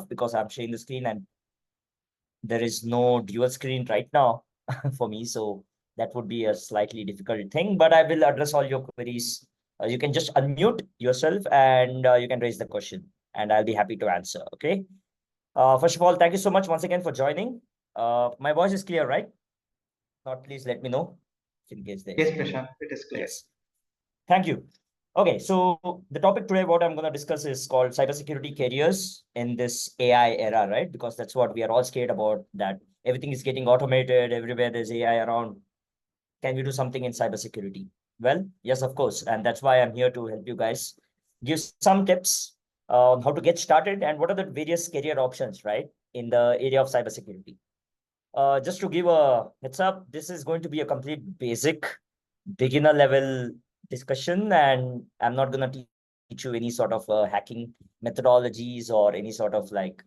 because I'm sharing the screen and there is no dual screen right now for me. So that would be a slightly difficult thing, but I will address all your queries. You can just unmute yourself and you can raise the question and I'll be happy to answer. Okay. First of all, thank you so much once again for joining. My voice is clear, right? Not, please let me know in case there Yes, is. Prashant, it is clear. Yes. Thank you. Okay, so the topic today, what I'm going to discuss is called cybersecurity careers in this AI era, right? Because that's what we are all scared about, that everything is getting automated, everywhere there's AI around. Can we do something in cybersecurity? Well, yes, of course. And that's why I'm here to help you guys give some tips on how to get started and what are the various career options, right, in the area of cybersecurity. Just to give a heads up, this is going to be a complete basic beginner level discussion, and I'm not going to teach you any sort of hacking methodologies or any sort of like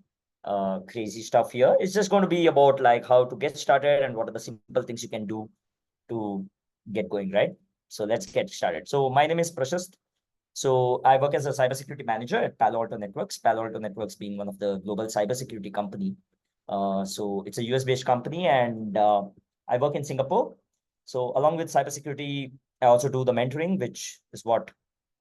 crazy stuff here. It's just going to be about like how to get started and what are the simple things you can do to get going, right? So let's get started. So my name is Prashasth. So I work as a cybersecurity manager at Palo Alto Networks. Palo Alto Networks being one of the global cybersecurity company. So it's a US based company, and I work in Singapore. So along with cybersecurity, I also do the mentoring, which is what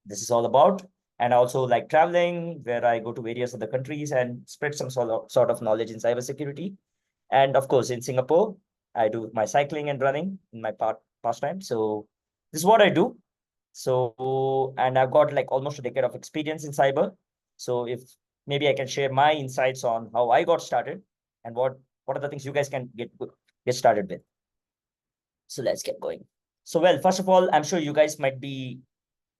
this is all about. And I also like traveling, where I go to various other countries and spread some sort of knowledge in cybersecurity. And of course, in Singapore, I do my cycling and running in my pastime. So this is what I do. So, and I've got like almost a decade of experience in cyber. So if maybe I can share my insights on how I got started and what are the things you guys can get started with. So let's get going. So, well, first of all, I'm sure you guys might be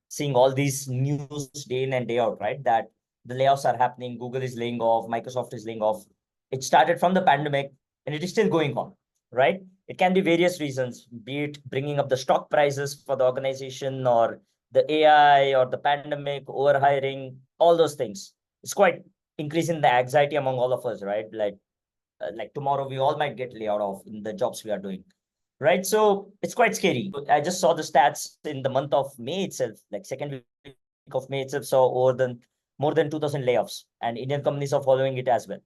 seeing all these news day in and day out, right? That the layoffs are happening, Google is laying off, Microsoft is laying off. It started from the pandemic and it is still going on, right? It can be various reasons, be it bringing up the stock prices for the organization or the AI or the pandemic, overhiring, all those things. It's quite increasing the anxiety among all of us, right? Like tomorrow we all might get laid out in the jobs we are doing, right? So it's quite scary. I just saw the stats in the month of May itself, like second week of May itself, saw more than 2,000 layoffs, and Indian companies are following it as well.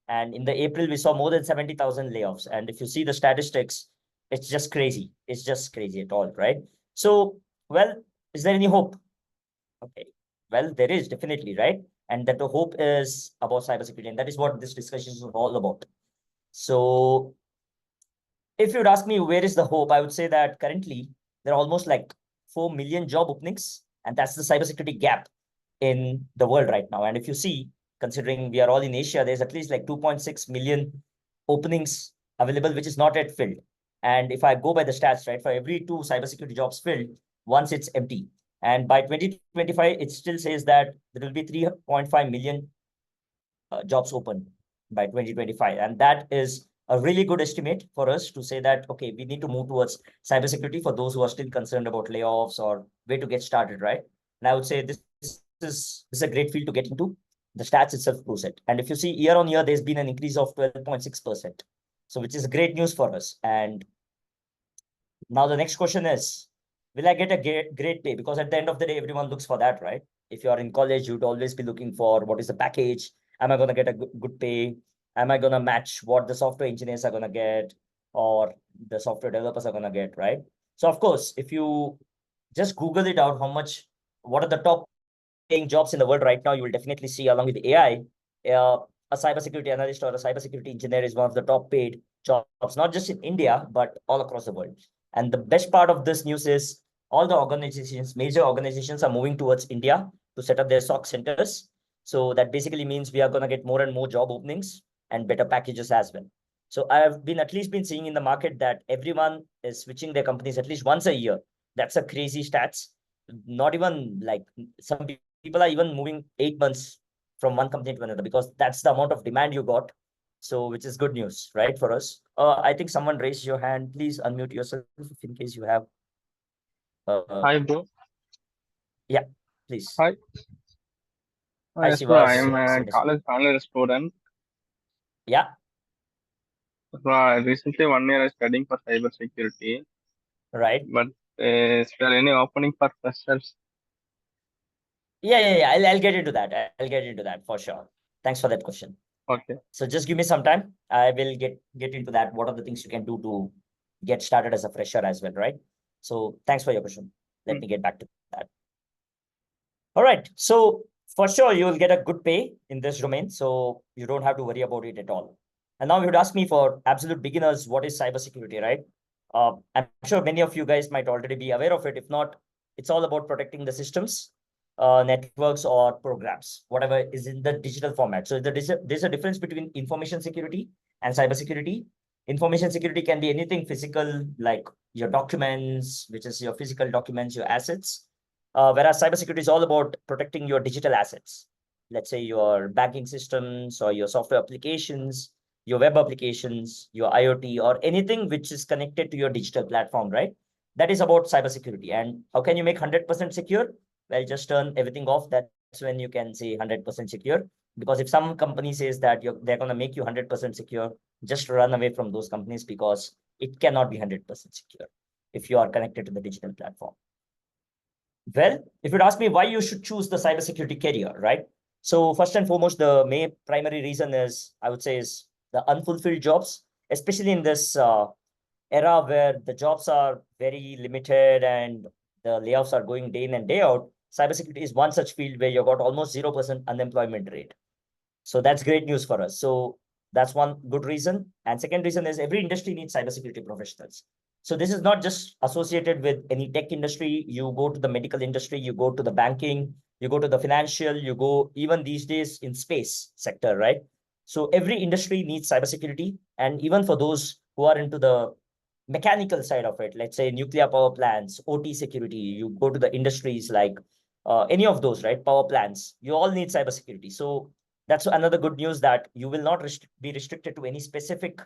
And in the April, we saw more than 70,000 layoffs. And if you see the statistics, it's just crazy. It's just crazy at all, right? So, well, is there any hope? Okay. Well, there is definitely, right? And that the hope is about cybersecurity, and that is what this discussion is all about. So if you'd ask me where is the hope, I would say that currently there are almost like 4 million job openings, and that's the cybersecurity gap in the world right now. And if you see, considering we are all in Asia, there's at least like 2.6 million openings available, which is not yet filled. And if I go by the stats, right, for every 2 cybersecurity jobs filled, once it's empty. And by 2025, it still says that there will be 3.5 million jobs open by 2025. And that is a really good estimate for us to say that, okay, we need to move towards cybersecurity for those who are still concerned about layoffs or where to get started, right? And I would say this is a great field to get into. The stats itself proves it. And if you see year on year, there's been an increase of 12.6%. So which is great news for us. And now the next question is, will I get a great pay? Because at the end of the day, everyone looks for that, right? If you are in college, you'd always be looking for what is the package? Am I going to get a good pay? Am I going to match what the software engineers are going to get or the software developers are going to get, right? So of course, if you just Google it out, what are the top paying jobs in the world right now, you will definitely see along with AI, a cybersecurity analyst or a cybersecurity engineer is one of the top paid jobs, not just in India, but all across the world. And the best part of this news is all the organizations, major organizations are moving towards India to set up their SOC centers. So that basically means we are going to get more and more job openings and better packages as well. So I've been at least been seeing in the market that everyone is switching their companies at least once a year. That's a crazy stats. Not even like some people are even moving 8 months from one company to another because that's the amount of demand you got. So, which is good news, right, for us. I think someone raised your hand. Please unmute yourself if in case you have. Hi, bro. Yeah, please. Hi. Hi, Yes, bro. Siva. I am a college final student. Yeah, So recently 1 year I studying for cybersecurity. right. But is there any opening for freshers? Yeah. I'll get into that. I'll get into that for sure. Thanks for that question. Okay. So just give me some time. I will get into that. What are the things you can do to get started as a fresher as well, right? So thanks for your question. Let Mm. me get back to that. All right. So for sure, you will get a good pay in this domain. So you don't have to worry about it at all. And now you would ask me, for absolute beginners, what is cybersecurity, right? I'm sure many of you guys might already be aware of it. If not, it's all about protecting the systems, networks, or programs, whatever is in the digital format. So there's a difference between information security and cybersecurity. Information security can be anything physical, like your documents, which is your physical documents, your assets. Whereas cybersecurity is all about protecting your digital assets. Let's say your banking systems or your software applications, your web applications, your IoT, or anything which is connected to your digital platform, right? That is about cybersecurity. And how can you make 100% secure? Well, just turn everything off. That's when you can say 100% secure. Because if some company says that they're going to make you 100% secure, just run away from those companies, because it cannot be 100% secure if you are connected to the digital platform. Well, if you'd ask me why you should choose the cybersecurity career, right? So first and foremost, the main primary reason is, I would say, is the unfulfilled jobs, especially in this era where the jobs are very limited and the layoffs are going day in and day out. Cybersecurity is one such field where you got almost 0% unemployment rate. So that's great news for us. So that's one good reason. And second reason is every industry needs cybersecurity professionals. So this is not just associated with any tech industry. You go to the medical industry, you go to the banking, you go to the financial, you go even these days in space sector, right? So every industry needs cybersecurity. And even for those who are into the mechanical side of it, let's say nuclear power plants, OT security, you go to the industries like any of those, right? Power plants, you all need cybersecurity. So that's another good news, that you will not be restricted to any specific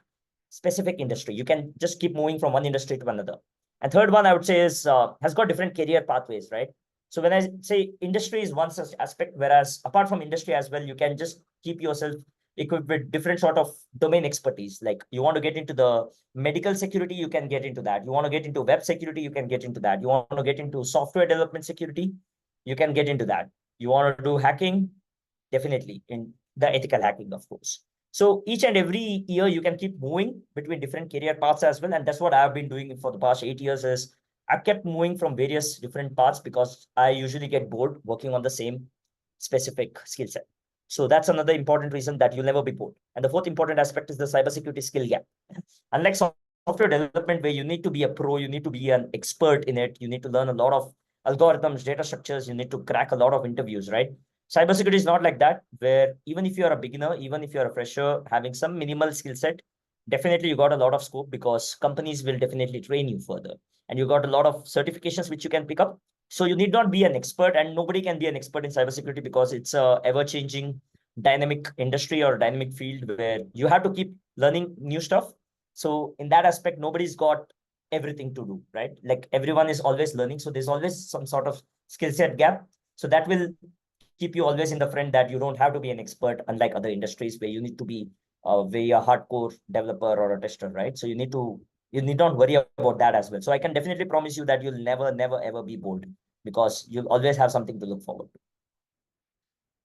industry. You can just keep moving from one industry to another. And third one, I would say, is has got different career pathways, right? So when I say industry is one such aspect, whereas apart from industry as well, you can just keep yourself equipped with different sort of domain expertise. Like you want to get into the medical security, you can get into that. You want to get into web security, you can get into that. You want to get into software development security, you can get into that. You want to do hacking, definitely in the ethical hacking, of course. So each and every year you can keep moving between different career paths as well. And that's what I've been doing for the past 8 years, is I've kept moving from various different paths, because I usually get bored working on the same specific skill set. So that's another important reason, that you'll never be bored. And the fourth important aspect is the cybersecurity skill gap. Unlike software development, where you need to be a pro, you need to be an expert in it, you need to learn a lot of algorithms, data structures, you need to crack a lot of interviews, right? Cybersecurity is not like that, where even if you're a beginner, even if you're a fresher, having some minimal skill set, definitely you got a lot of scope, because companies will definitely train you further. And you got a lot of certifications which you can pick up. So you need not be an expert, and nobody can be an expert in cybersecurity, because it's a ever-changing dynamic industry or dynamic field where you have to keep learning new stuff. So in that aspect, nobody's got everything to do, right? Like everyone is always learning. So there's always some sort of skill set gap. So that will keep you always in the front, that you don't have to be an expert, unlike other industries where you need to be very a hardcore developer or a tester, right? So you need not worry about that as well. So I can definitely promise you that you'll never ever be bored, because you'll always have something to look forward to.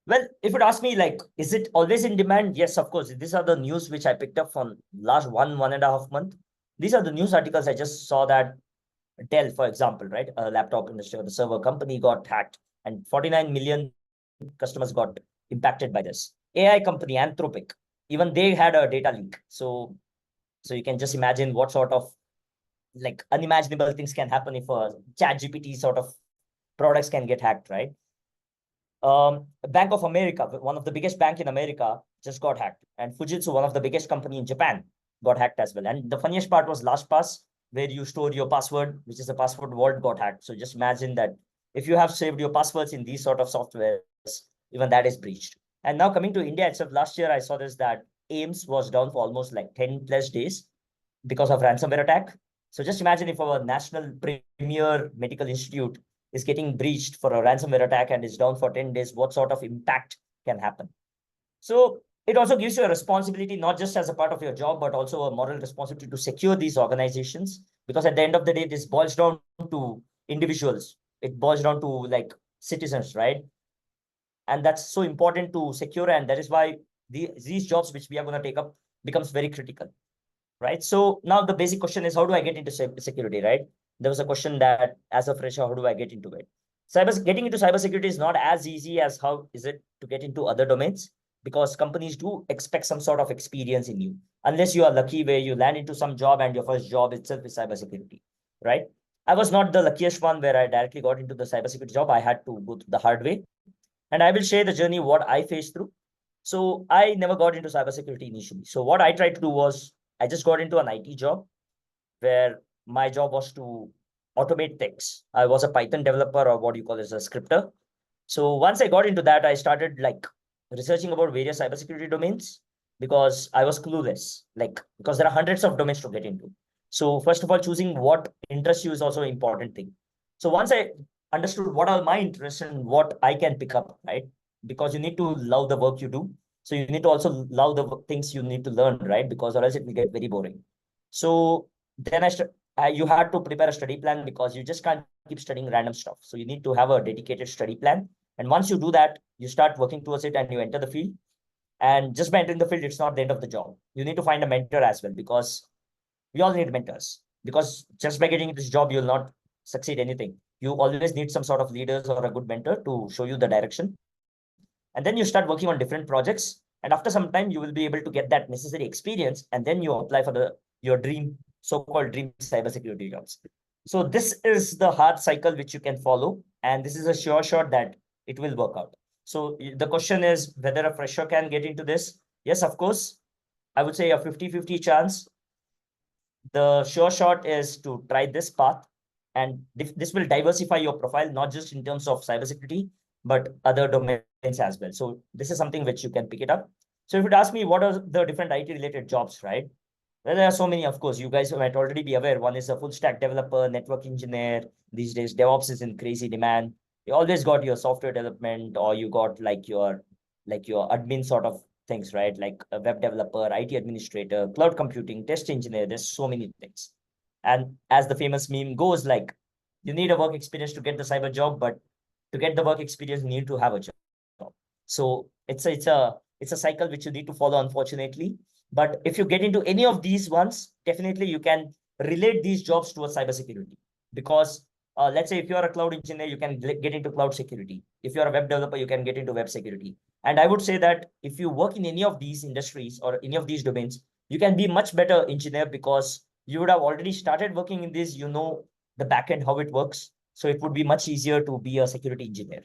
Well, if you'd ask me, like, is it always in demand? Yes, of course. These are the news which I picked up from last 1.5 months. These are the news articles. I just saw that Dell, for example, right? A laptop industry or the server company got hacked, and 49 million customers got impacted by this. AI company Anthropic, even they had a data leak. So you can just imagine what sort of like unimaginable things can happen if a chat GPT sort of products can get hacked, right? Bank of America, one of the biggest bank in America, just got hacked. And Fujitsu, one of the biggest company in Japan, got hacked as well. And the funniest part was LastPass, where you store your password, which is a password vault, got hacked. So just imagine that if you have saved your passwords in these sort of softwares, even that is breached. And now coming to India itself, last year I saw this, that AIMS was down for almost like 10 plus days because of ransomware attack. So just imagine if our national premier medical institute is getting breached for a ransomware attack and is down for 10 days, what sort of impact can happen? So it also gives you a responsibility, not just as a part of your job, but also a moral responsibility to secure these organizations. Because at the end of the day, this boils down to individuals. It boils down to like citizens, right? And that's so important to secure. And that is why these jobs which we are going to take up becomes very critical, right? So now the basic question is, how do I get into security, right? There was a question that as a fresher, how do I get into it? Getting into cybersecurity is not as easy as how is it to get into other domains, because companies do expect some sort of experience in you, unless you are lucky where you land into some job and your first job itself is cybersecurity, right? I was not the luckiest one where I directly got into the cybersecurity job. I had to go through the hard way, and I will share the journey what I faced through. So I never got into cybersecurity initially. So what I tried to do was I just got into an IT job where my job was to automate things. I was a Python developer, or what you call as a scripter. So once I got into that, I started like researching about various cybersecurity domains because I was clueless, like because there are hundreds of domains to get into. So first of all, choosing what interests you is also an important thing. So once I understood what are my interests and what I can pick up, right? Because you need to love the work you do. So you need to also love the things you need to learn, right? Because or else it will get very boring. So then you had to prepare a study plan because you just can't keep studying random stuff. So you need to have a dedicated study plan. And once you do that, you start working towards it and you enter the field. And just by entering the field, it's not the end of the job. You need to find a mentor as well, because we all need mentors. Because just by getting this job, you'll not succeed anything. You always need some sort of leaders or a good mentor to show you the direction. And then you start working on different projects. And after some time, you will be able to get that necessary experience. And then you apply for your dream, so-called dream cybersecurity jobs. So this is the hard cycle which you can follow. And this is a sure shot that it will work out. So the question is whether a fresher can get into this. Yes, of course. I would say a 50-50 chance. The sure shot is to try this path. And this will diversify your profile, not just in terms of cybersecurity, but other domains as well. So this is something which you can pick it up. So if you'd ask me, what are the different IT related jobs, right? Well, there are so many, of course. You guys might already be aware. One is a full stack developer, network engineer. These days, DevOps is in crazy demand. You always got your software development, or you got like your admin sort of things, right? Like a web developer, IT administrator, cloud computing, test engineer. There's so many things. And as the famous meme goes, like you need a work experience to get the cyber job, but to get the work experience, you need to have a job. So it's a cycle which you need to follow, unfortunately. But if you get into any of these ones, definitely you can relate these jobs to a cybersecurity. Because let's say if you're a cloud engineer, you can get into cloud security. If you're a web developer, you can get into web security. And I would say that if you work in any of these industries or any of these domains, you can be much better engineer because you would have already started working in this, you know, the backend, how it works. So it would be much easier to be a security engineer.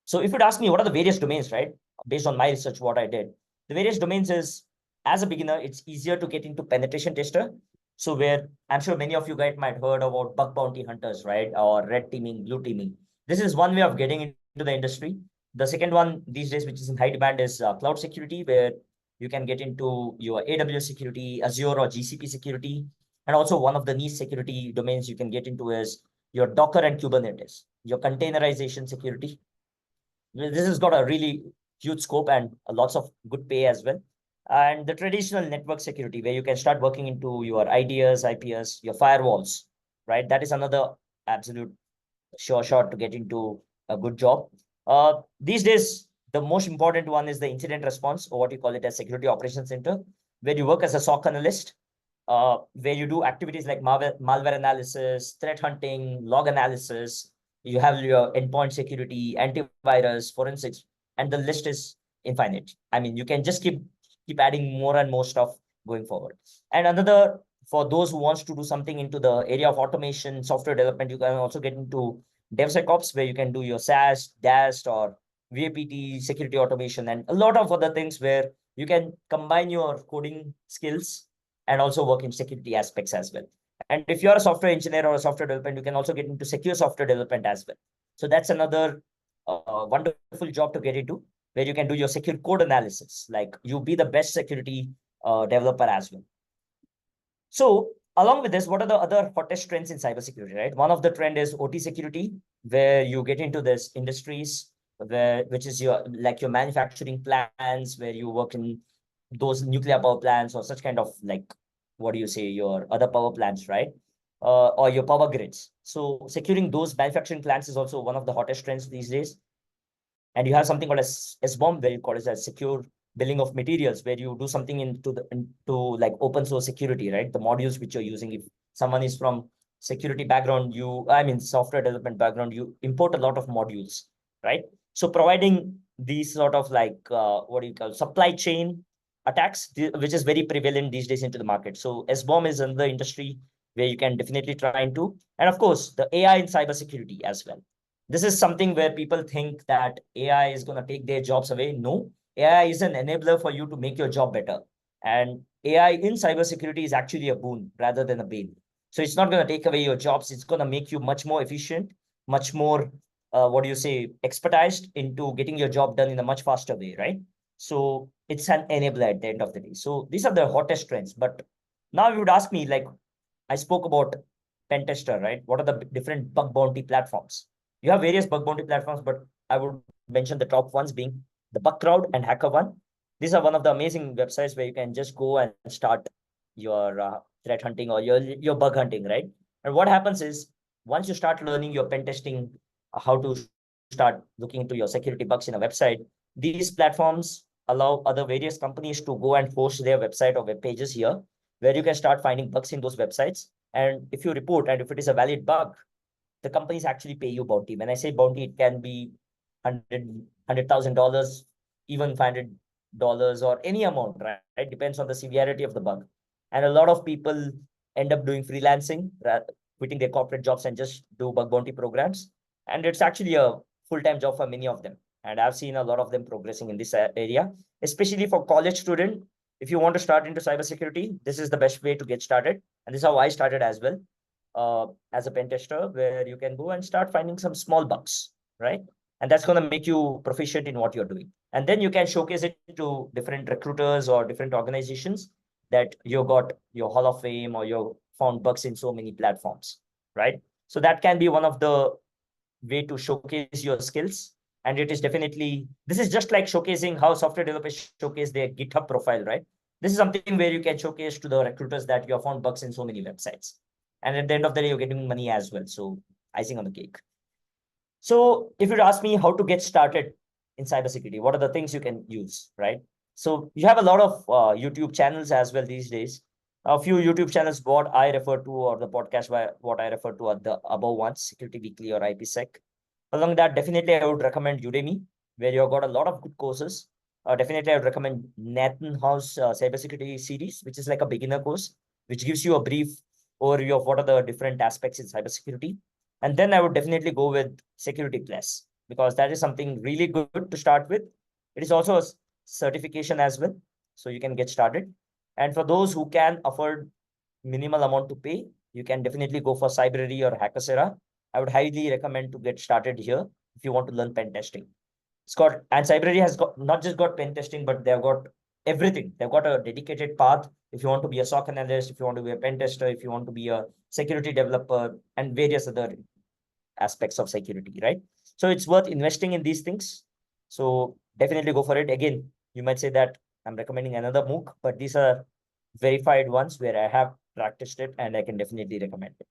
So if you'd ask me, what are the various domains, right? Based on my research, what I did, the various domains is, as a beginner, it's easier to get into penetration tester. So where I'm sure many of you guys might heard about bug bounty hunters, right? Or red teaming, blue teaming. This is one way of getting into the industry. The second one these days, which is in high demand, is cloud security, where you can get into your AWS security, Azure or GCP security. And also one of the niche security domains you can get into is your Docker and Kubernetes, your containerization security. This has got a really huge scope and lots of good pay as well. And the traditional network security, where you can start working into your IDS, IPS, your firewalls, right? That is another absolute sure shot to get into a good job. These days, the most important one is the incident response, or what you call it as security operations center, where you work as a SOC analyst, where you do activities like malware analysis, threat hunting, log analysis. You have your endpoint security, antivirus, forensics, and the list is infinite. I mean, you can just keep adding more and more stuff going forward. And another, for those who wants to do something into the area of automation, software development, you can also get into DevSecOps, where you can do your SaaS, DAST, or VAPT, security automation, and a lot of other things where you can combine your coding skills and also work in security aspects as well. And if you're a software engineer or a software development, you can also get into secure software development as well. So that's another wonderful job to get into, where you can do your secure code analysis. Like you be the best security developer as well. So along with this, what are the other hottest trends in cybersecurity, right? One of the trend is OT security, where you get into this industries which is your manufacturing plants, where you work in those nuclear power plants or such kind of like, what do you say, your other power plants, right? Or your power grids. So securing those manufacturing plants is also one of the hottest trends these days. And you have something called as SBOM, where you call it as secure billing of materials, where you do something into like open source security, right? The modules which you're using. If someone is from security background, software development background, you import a lot of modules, right? So providing these sort of like what do you call supply chain attacks, which is very prevalent these days into the market. So SBOM is another industry where you can definitely try into, and of course the AI in cybersecurity as well. This is something where people think that AI is going to take their jobs away. No, AI is an enabler for you to make your job better. And AI in cybersecurity is actually a boon rather than a bane. So it's not going to take away your jobs. It's going to make you much more efficient, much more, expertise into getting your job done in a much faster way, right? So it's an enabler at the end of the day. So these are the hottest trends. But now you would ask me, like, I spoke about pen tester, right? What are the different bug bounty platforms? You have various bug bounty platforms, but I would mention the top ones being the Bug Crowd and HackerOne. These are one of the amazing websites where you can just go and start your threat hunting or your bug hunting, right? And what happens is once you start learning your pen testing, how to start looking into your security bugs in a website, these platforms allow other various companies to go and host their website or web pages here, where you can start finding bugs in those websites. And if you report and if it is a valid bug, the companies actually pay you bounty. When I say bounty, it can be $100,000, even $500 or any amount, right? It depends on the severity of the bug. And a lot of people end up doing freelancing, quitting their corporate jobs and just do bug bounty programs. And it's actually a full-time job for many of them. And I've seen a lot of them progressing in this area, especially for college student. If you want to start into cybersecurity, this is the best way to get started. And this is how I started as well, as a pen tester, where you can go and start finding some small bugs, right? And that's going to make you proficient in what you're doing. And then you can showcase it to different recruiters or different organizations that you got your Hall of Fame or you found bugs in so many platforms, right? So that can be one of the way to showcase your skills. And it is definitely, this is just like showcasing how software developers showcase their GitHub profile, right? This is something where you can showcase to the recruiters that you have found bugs in so many websites. And at the end of the day, you're getting money as well. So icing on the cake. So if you'd ask me how to get started in cybersecurity, what are the things you can use, right? So you have a lot of YouTube channels as well these days. A few YouTube channels, what I refer to, or the podcast, what I refer to are the above ones, Security Weekly or IPsec. Along that, definitely I would recommend Udemy, where you've got a lot of good courses. Definitely I would recommend Nathan House Cybersecurity series, which is like a beginner course, which gives you a brief overview of what are the different aspects in cybersecurity. And then I would definitely go with Security Plus, because that is something really good to start with. It is also a certification as well, so you can get started. And for those who can afford minimal amount to pay, you can definitely go for Cybrary or Hackasera. I would highly recommend to get started here if you want to learn pen testing. And Cybrary has got not just got pen testing, but they've got everything. They've got a dedicated path. If you want to be a SOC analyst, if you want to be a pen tester, if you want to be a security developer, and various other aspects of security, right? So it's worth investing in these things. So definitely go for it. Again, you might say that I'm recommending another MOOC, but these are verified ones where I have practiced it and I can definitely recommend it.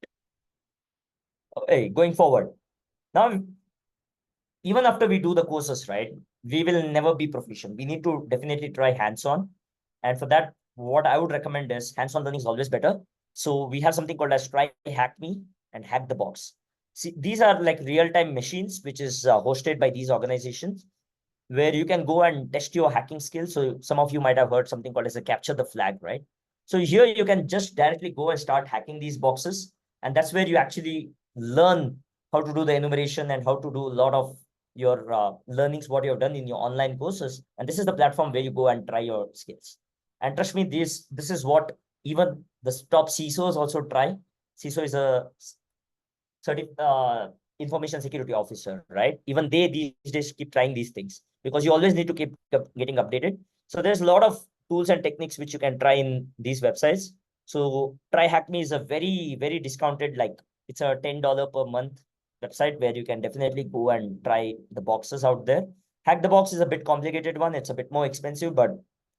Okay, going forward. Now, even after we do the courses, right, we will never be proficient. We need to definitely try hands-on. And for that, what I would recommend is hands-on learning is always better. So we have something called as Try Hack Me and Hack the Box. See, these are like real-time machines, which is hosted by these organizations, where you can go and test your hacking skills. So some of you might have heard something called as a capture the flag, right? So here you can just directly go and start hacking these boxes. And that's where you actually learn how to do the enumeration and how to do a lot of your learnings, what you have done in your online courses. And this is the platform where you go and try your skills. And trust me, this is what even the top CISOs also try. CISO is a information security officer, right? Even they these days keep trying these things, because you always need to keep getting updated. So there's a lot of tools and techniques which you can try in these websites. So Try Hack Me is a very, very discounted, like it's a $10 per month website where you can definitely go and try the boxes out there. Hack the Box is a bit complicated one. It's a bit more expensive, but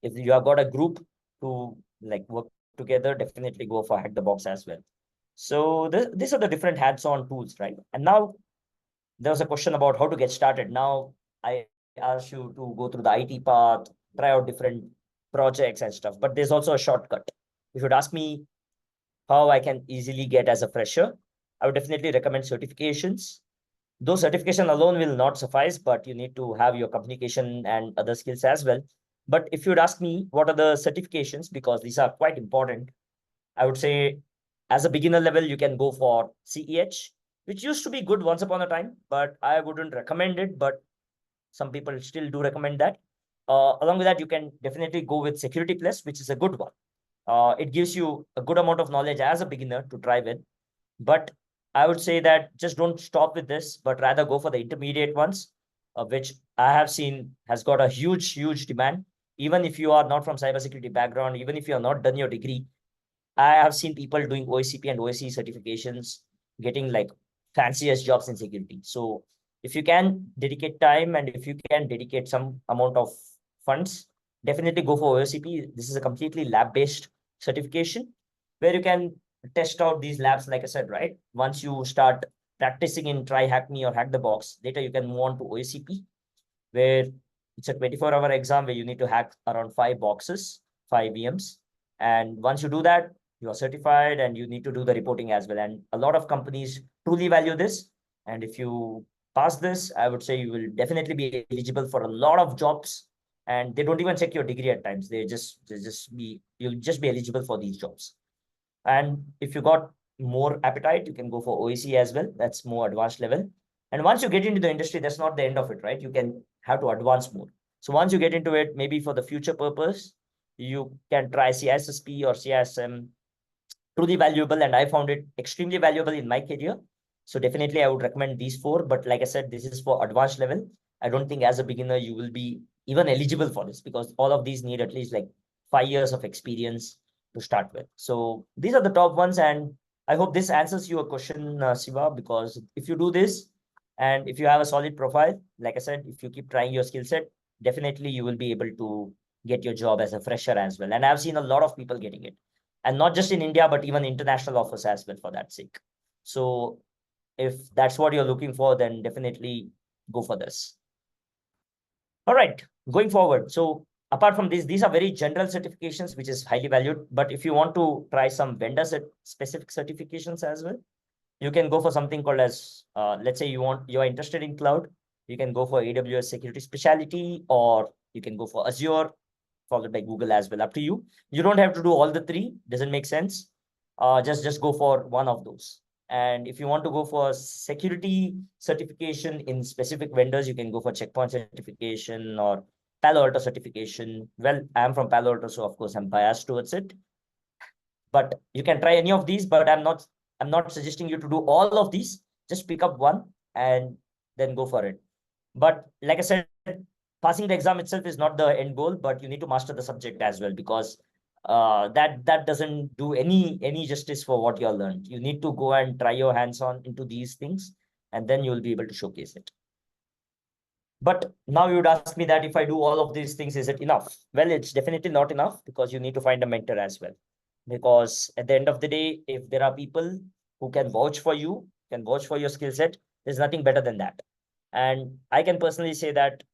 if you have got a group to like work together, definitely go for Hack the Box as well. So these are the different hands-on tools, right? And now there was a question about how to get started. Now I ask you to go through the IT path, try out different projects and stuff. But there's also a shortcut. If you'd ask me how I can easily get as a fresher, I would definitely recommend certifications. Though certification alone will not suffice, but you need to have your communication and other skills as well. But if you'd ask me what are the certifications, because these are quite important, I would say as a beginner level, you can go for CEH, which used to be good once upon a time, but I wouldn't recommend it. But some people still do recommend that. Along with that, you can definitely go with Security Plus, which is a good one. It gives you a good amount of knowledge as a beginner to try with. But I would say that just don't stop with this, but rather go for the intermediate ones, which I have seen has got a huge, huge demand. Even if you are not from cybersecurity background, even if you have not done your degree, I have seen people doing OSCP and OSCE certifications, getting like fanciest jobs in security. So if you can dedicate time and if you can dedicate some amount of funds, definitely go for OSCP. This is a completely lab-based certification where you can test out these labs, like I said, right? Once you start practicing in try hack me or hack the box, later you can move on to OSCP, where it's a 24-hour exam where you need to hack around 5 boxes, 5 VMs. And once you do that, you are certified and you need to do the reporting as well. And a lot of companies truly value this. And if you pass this, I would say you will definitely be eligible for a lot of jobs. And they don't even check your degree at times. You'll just be eligible for these jobs. And if you got more appetite, you can go for OEC as well. That's more advanced level. And once you get into the industry, that's not the end of it, right? You can have to advance more. So once you get into it, maybe for the future purpose, you can try CISSP or CISM. Truly valuable, and I found it extremely valuable in my career. So definitely I would recommend these four. But like I said, this is for advanced level. I don't think as a beginner you will be even eligible for this, because all of these need at least like 5 years of experience to start with. So these are the top ones, and I hope this answers your question, Siva, because if you do this and if you have a solid profile, like I said, if you keep trying your skill set, definitely you will be able to get your job as a fresher as well. And I've seen a lot of people getting it, and not just in India, but even international offers as well for that sake. So if that's what you're looking for, then definitely go for this. All right, going forward. So apart from these are very general certifications, which is highly valued. But if you want to try some vendor specific certifications as well, you can go for something called as, let's say you're interested in cloud, you can go for AWS security specialty, or you can go for Azure, followed by Google as well. Up to you. You don't have to do all the three. Doesn't make sense. Just go for one of those. And if you want to go for security certification in specific vendors, you can go for Checkpoint certification or Palo Alto certification. Well, I'm from Palo Alto, so of course I'm biased towards it. But you can try any of these, but I'm not suggesting you to do all of these. Just pick up one and then go for it. But like I said, passing the exam itself is not the end goal, but you need to master the subject as well, because that doesn't do any justice for what you learned. You need to go and try your hands on into these things, and then you will be able to showcase it. But now you would ask me that if I do all of these things, is it enough? Well, it's definitely not enough, because you need to find a mentor as well. Because at the end of the day, if there are people who can vouch for you, can vouch for your skill set, there's nothing better than that. And I can personally say that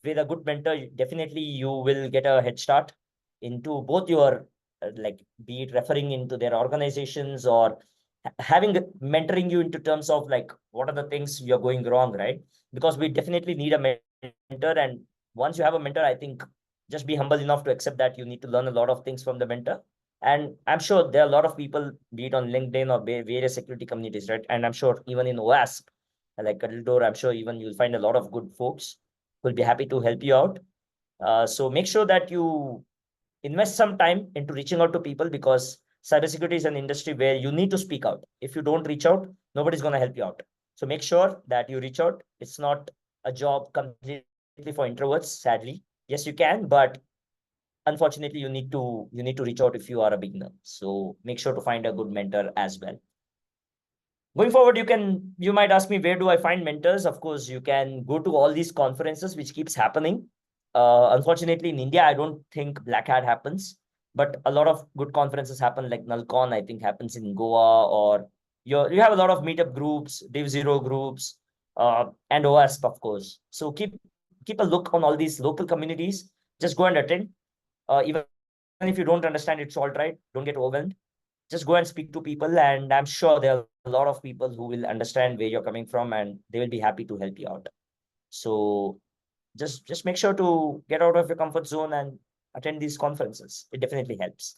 with a good mentor, definitely you will get a head start into both your, like, be it referring into their organizations or having mentoring you into terms of like, what are the things you're going wrong, right? Because we definitely need a mentor. And once you have a mentor, I think just be humble enough to accept that you need to learn a lot of things from the mentor. And I'm sure there are a lot of people, be it on LinkedIn or various security communities, right? And I'm sure even in OASP, like Cuddle Door, I'm sure even you'll find a lot of good folks who will be happy to help you out. So make sure that you invest some time into reaching out to people, because cybersecurity is an industry where you need to speak out. If you don't reach out, nobody's going to help you out. So make sure that you reach out. It's not a job completely for introverts, sadly. Yes, you can, but unfortunately, you need to reach out if you are a beginner. So make sure to find a good mentor as well. Going forward, you might ask me, where do I find mentors? Of course, you can go to all these conferences which keeps happening. Unfortunately, in India, I don't think Black Hat happens, but a lot of good conferences happen, like Nalcon, I think happens in Goa, or you have a lot of meetup groups, Div Zero groups, and OASP, of course. So keep keep a look on all these local communities. Just go and attend. Even if you don't understand, it's all right. Don't get overwhelmed. Just go and speak to people, and I'm sure there are a lot of people who will understand where you're coming from, and they will be happy to help you out. So just make sure to get out of your comfort zone and attend these conferences. It definitely helps.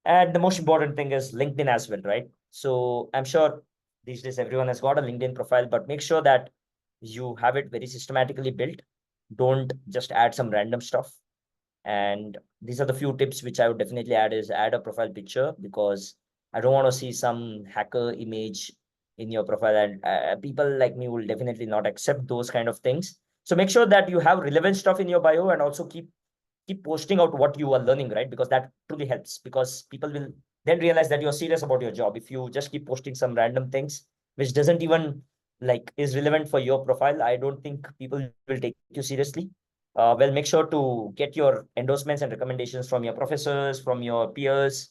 And the most important thing is LinkedIn as well, right? So I'm sure these days everyone has got a LinkedIn profile, but make sure that you have it very systematically built. Don't just add some random stuff. And these are the few tips which I would definitely add is add a profile picture, because I don't want to see some hacker image in your profile, and people like me will definitely not accept those kind of things. So make sure that you have relevant stuff in your bio, and also keep posting out what you are learning, right? Because that truly helps, because people will then realize that you're serious about your job. If you just keep posting some random things which doesn't even like is relevant for your profile, I don't think people will take you seriously. Well, make sure to get your endorsements and recommendations from your professors, from your peers.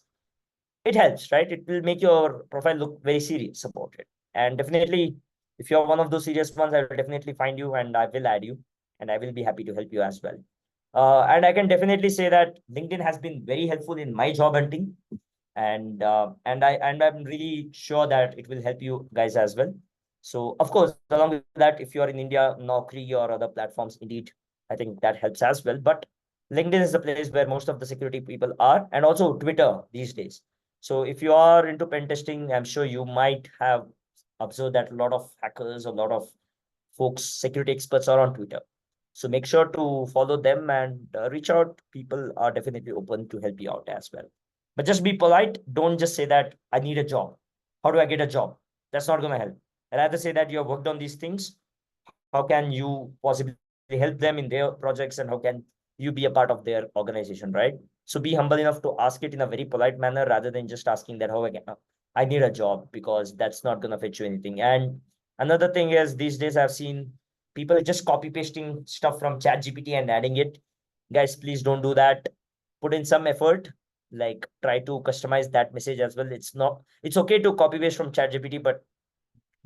It helps, right? It will make your profile look very serious about it. And definitely, if you're one of those serious ones, I will definitely find you and I will add you, and I will be happy to help you as well. And I can definitely say that LinkedIn has been very helpful in my job hunting, and I'm really sure that it will help you guys as well. So of course, along with that, if you are in India, Naukri or other platforms, indeed, I think that helps as well. But LinkedIn is the place where most of the security people are, and also Twitter these days. So if you are into pen testing, I'm sure you might have observed that a lot of hackers, a lot of folks, security experts are on Twitter. So make sure to follow them and reach out. People are definitely open to help you out as well. But just be polite. Don't just say that I need a job. How do I get a job? That's not going to help. I rather say that you have worked on these things. How can you possibly help them in their projects, and how can you be a part of their organization, right? So be humble enough to ask it in a very polite manner, rather than just asking that how I need a job, because that's not going to fetch you anything. And another thing is, these days I've seen people just copy pasting stuff from chat GPT and adding it. Guys, please don't do that. Put in some effort, like try to customize that message as well. It's okay to copy paste from chat GPT, but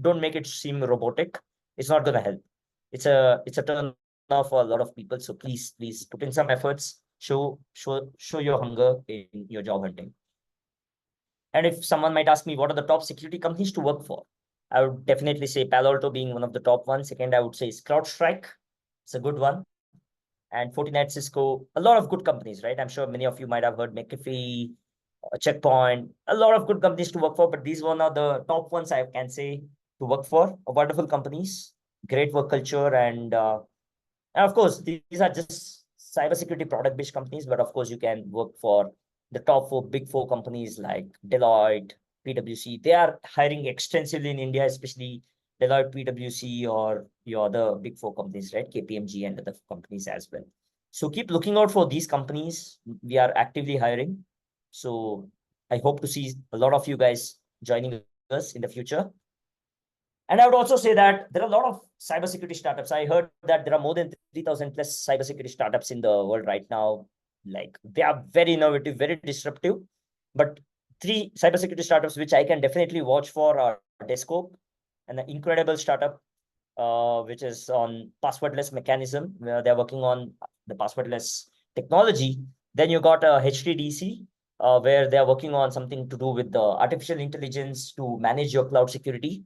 don't make it seem robotic. It's not going to help. It's a turn off for a lot of people. So please put in some efforts. Show your hunger in your job hunting. And if someone might ask me what are the top security companies to work for, I would definitely say Palo Alto being one of the top ones. Second, I would say is CrowdStrike. It's a good one. And Fortinet, Cisco, a lot of good companies, right? I'm sure many of you might have heard McAfee, Checkpoint, a lot of good companies to work for, but these one are the top ones I can say to work for. Wonderful companies, great work culture, and of course, these are just cybersecurity product-based companies, but of course, you can work for the top four, big four companies like Deloitte, PwC. They are hiring extensively in India, especially Deloitte, PwC, or your other big four companies, right? KPMG and other companies as well. So keep looking out for these companies. We are actively hiring. So I hope to see a lot of you guys joining us in the future. And I would also say that there are a lot of cybersecurity startups. I heard that there are more than 3,000 plus cybersecurity startups in the world right now. Like they are very innovative, very disruptive. But three cybersecurity startups which I can definitely watch for are Descope, an incredible startup which is on passwordless mechanism, where they're working on the passwordless technology. Then you got a HTDC, where they're working on something to do with the artificial intelligence to manage your cloud security.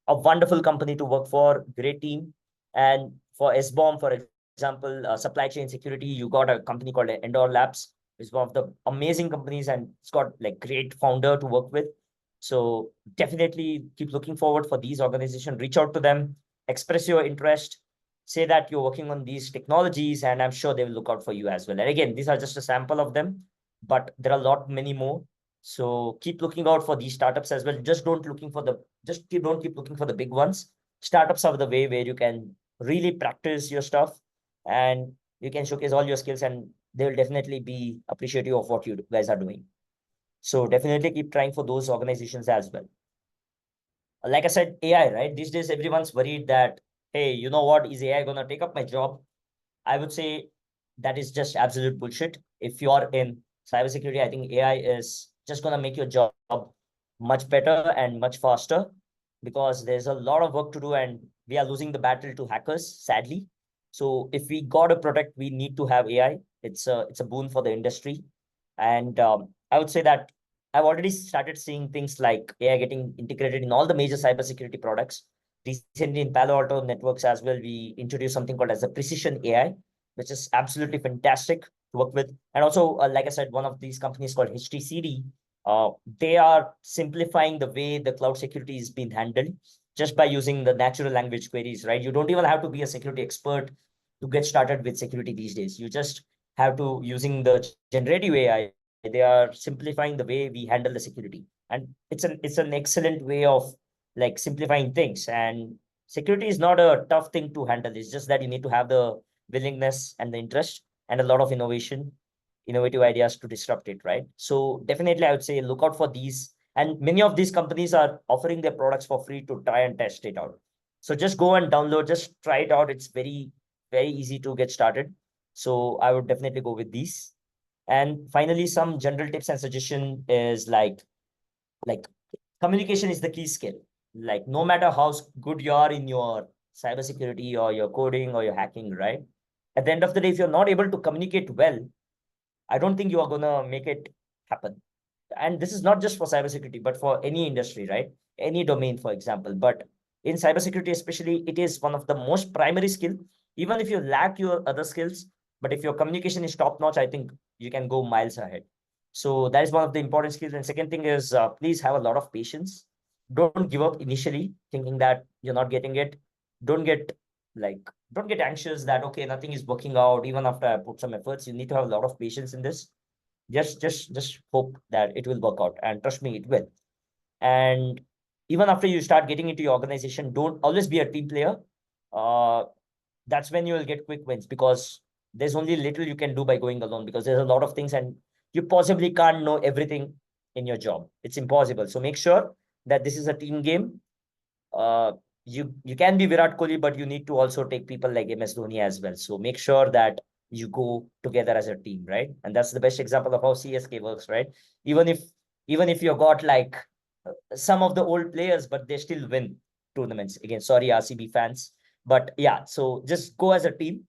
A wonderful company to work for, great team. And for SBOM, for example, supply chain security, you got a company called Endor Labs. It's one of the amazing companies, and it's got like great founder to work with. So definitely keep looking forward for these organizations. Reach out to them, express your interest, say that you're working on these technologies, and I'm sure they will look out for you as well. And again, these are just a sample of them, but there are a lot many more. So keep looking out for these startups as well. Don't keep looking for the big ones. Startups are the way where you can really practice your stuff, and you can showcase all your skills, and they will definitely be appreciative of what you guys are doing. So definitely keep trying for those organizations as well. Like I said, AI, right? These days, everyone's worried that, hey, you know what? Is AI going to take up my job? I would say that is just absolute bullshit. If you're in cybersecurity, I think AI is just going to make your job much better and much faster, because there's a lot of work to do, and we are losing the battle to hackers, sadly. So if we got a product, we need to have AI. It's a boon for the industry. And I would say that I've already started seeing things like AI getting integrated in all the major cybersecurity products. Recently in Palo Alto Networks as well, we introduced something called as a precision AI, which is absolutely fantastic to work with. And also, like I said, one of these companies called HTCD, they are simplifying the way the cloud security is being handled just by using the natural language queries, right? You don't even have to be a security expert to get started with security these days. You just have to using the generative AI. They are simplifying the way we handle the security, and it's an excellent way of like simplifying things. And security is not a tough thing to handle. It's just that you need to have the willingness and the interest and a lot of innovative ideas to disrupt it, right? So definitely, I would say look out for these. And many of these companies are offering their products for free to try and test it out. So just go and download, just try it out. It's very, very easy to get started. So I would definitely go with these. And finally, some general tips and suggestion is like communication is the key skill. Like no matter how good you are in your cybersecurity or your coding or your hacking, right? At the end of the day, if you're not able to communicate well, I don't think you are gonna make it happen. And this is not just for cybersecurity, but for any industry, right? Any domain, for example. But in cybersecurity, especially, it is one of the most primary skill. Even if you lack your other skills, but if your communication is top notch, I think you can go miles ahead. So that is one of the important skills. And second thing is, please have a lot of patience. Don't give up initially, thinking that you're not getting it. Don't get like don't get anxious that okay, nothing is working out even after I put some efforts. You need to have a lot of patience in this. Just hope that it will work out, and trust me, it will. And even after you start getting into your organization, don't always be a team player. uh that's when you will get quick wins, because there's only little you can do by going alone, because there's a lot of things and you possibly can't know everything in your job. It's impossible. So make sure that this is a team game. uh, you can be Virat Kohli, but you need to also take people like MS Dhoni as well. So make sure that you go together as a team, right? And that's the best example of how CSK works, right? Even if even if you got like some of the old players, but they still win tournaments. Again, sorry, RCB fans, but yeah. So just go as a team,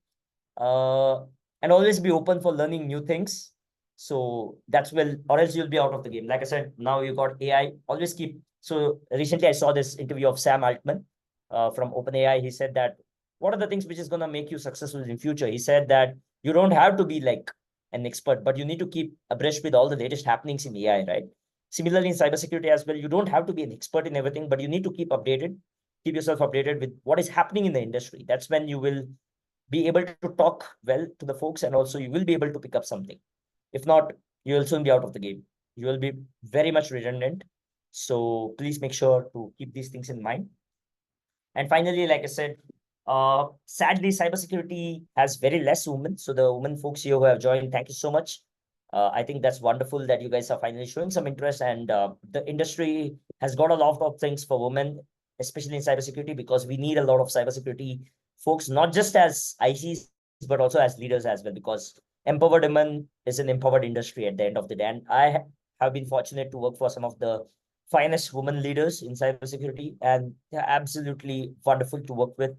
uh, and always be open for learning new things. So that's well, or else you'll be out of the game. Like I said, now you got AI. Always keep. So recently, I saw this interview of Sam Altman, from OpenAI. He said that what are the things which is gonna make you successful in future? He said that you don't have to be like an expert, but you need to keep abreast with all the latest happenings in AI, right? Similarly, in cybersecurity as well, you don't have to be an expert in everything, but you need to keep updated, keep yourself updated with what is happening in the industry. That's when you will be able to talk well to the folks, and also you will be able to pick up something. If not, you will soon be out of the game. You will be very much redundant. So please make sure to keep these things in mind. And finally, like I said, sadly, cybersecurity has very less women. So the women folks here who have joined, thank you so much. I think that's wonderful that you guys are finally showing some interest, and the industry has got a lot of things for women, especially in cybersecurity, because we need a lot of cybersecurity folks, not just as ICs, but also as leaders as well, because empowered women is an empowered industry at the end of the day. And I have been fortunate to work for some of the finest women leaders in cybersecurity, and they're absolutely wonderful to work with.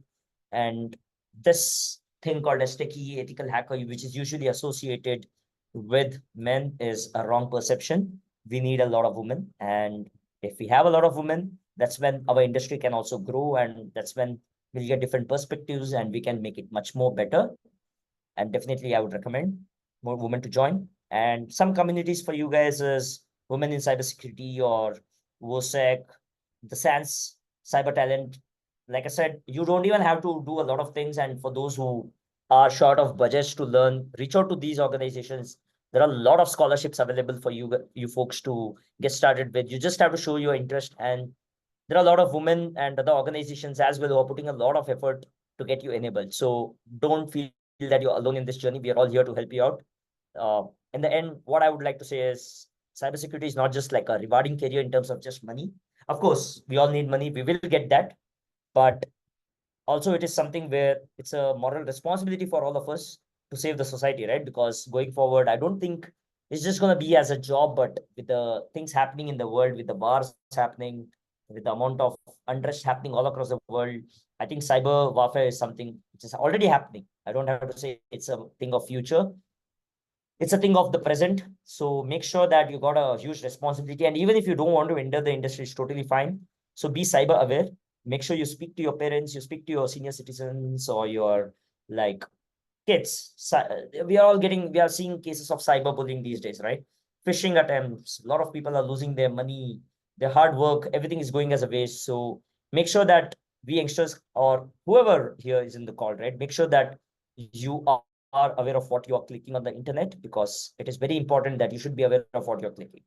And this thing called as techie ethical hacker, which is usually associated with men, is a wrong perception. We need a lot of women, and if we have a lot of women, that's when our industry can also grow, and that's when we'll get different perspectives, and we can make it much more better. And definitely, I would recommend more women to join. And some communities for you guys is women in cybersecurity or WOSEC, the SANS cyber talent. Like I said, you don't even have to do a lot of things. And for those who are short of budgets to learn, reach out to these organizations. There are a lot of scholarships available for you folks to get started with. You just have to show your interest, and there are a lot of women and other organizations as well who are putting a lot of effort to get you enabled. So don't feel that you're alone in this journey. We are all here to help you out. In the end, what I would like to say is cybersecurity is not just like a rewarding career in terms of just money. Of course, we all need money. We will get that. But also, it is something where it's a moral responsibility for all of us to save the society, right? Because going forward, I don't think it's just going to be as a job, but with the things happening in the world, with the wars happening, with the amount of unrest happening all across the world, I think cyber warfare is something which is already happening. I don't have to say it's a thing of future. It's a thing of the present. So make sure that you got a huge responsibility. And even if you don't want to enter the industry, it's totally fine. So be cyber aware. Make sure you speak to your parents, you speak to your senior citizens or your like kids. We are seeing cases of cyberbullying these days, right? Phishing attempts. A lot of people are losing their money, their hard work, everything is going as a waste. So make sure that we youngsters or whoever here is in the call, right? Make sure that you are aware of what you are clicking on the internet, because it is very important that you should be aware of what you're clicking.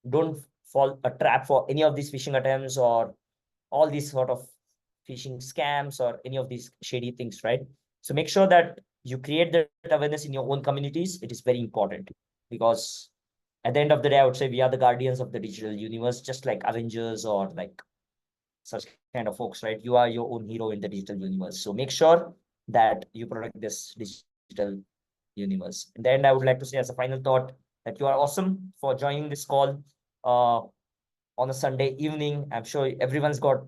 Don't fall a trap for any of these phishing attempts or all these sort of phishing scams or any of these shady things, right? So make sure that you create that awareness in your own communities. It is very important, because at the end of the day, I would say we are the guardians of the digital universe, just like Avengers or like such kind of folks, right? You are your own hero in the digital universe. So make sure that you protect this digital universe. In the end, I would like to say as a final thought that you are awesome for joining this call on a Sunday evening. I'm sure everyone's got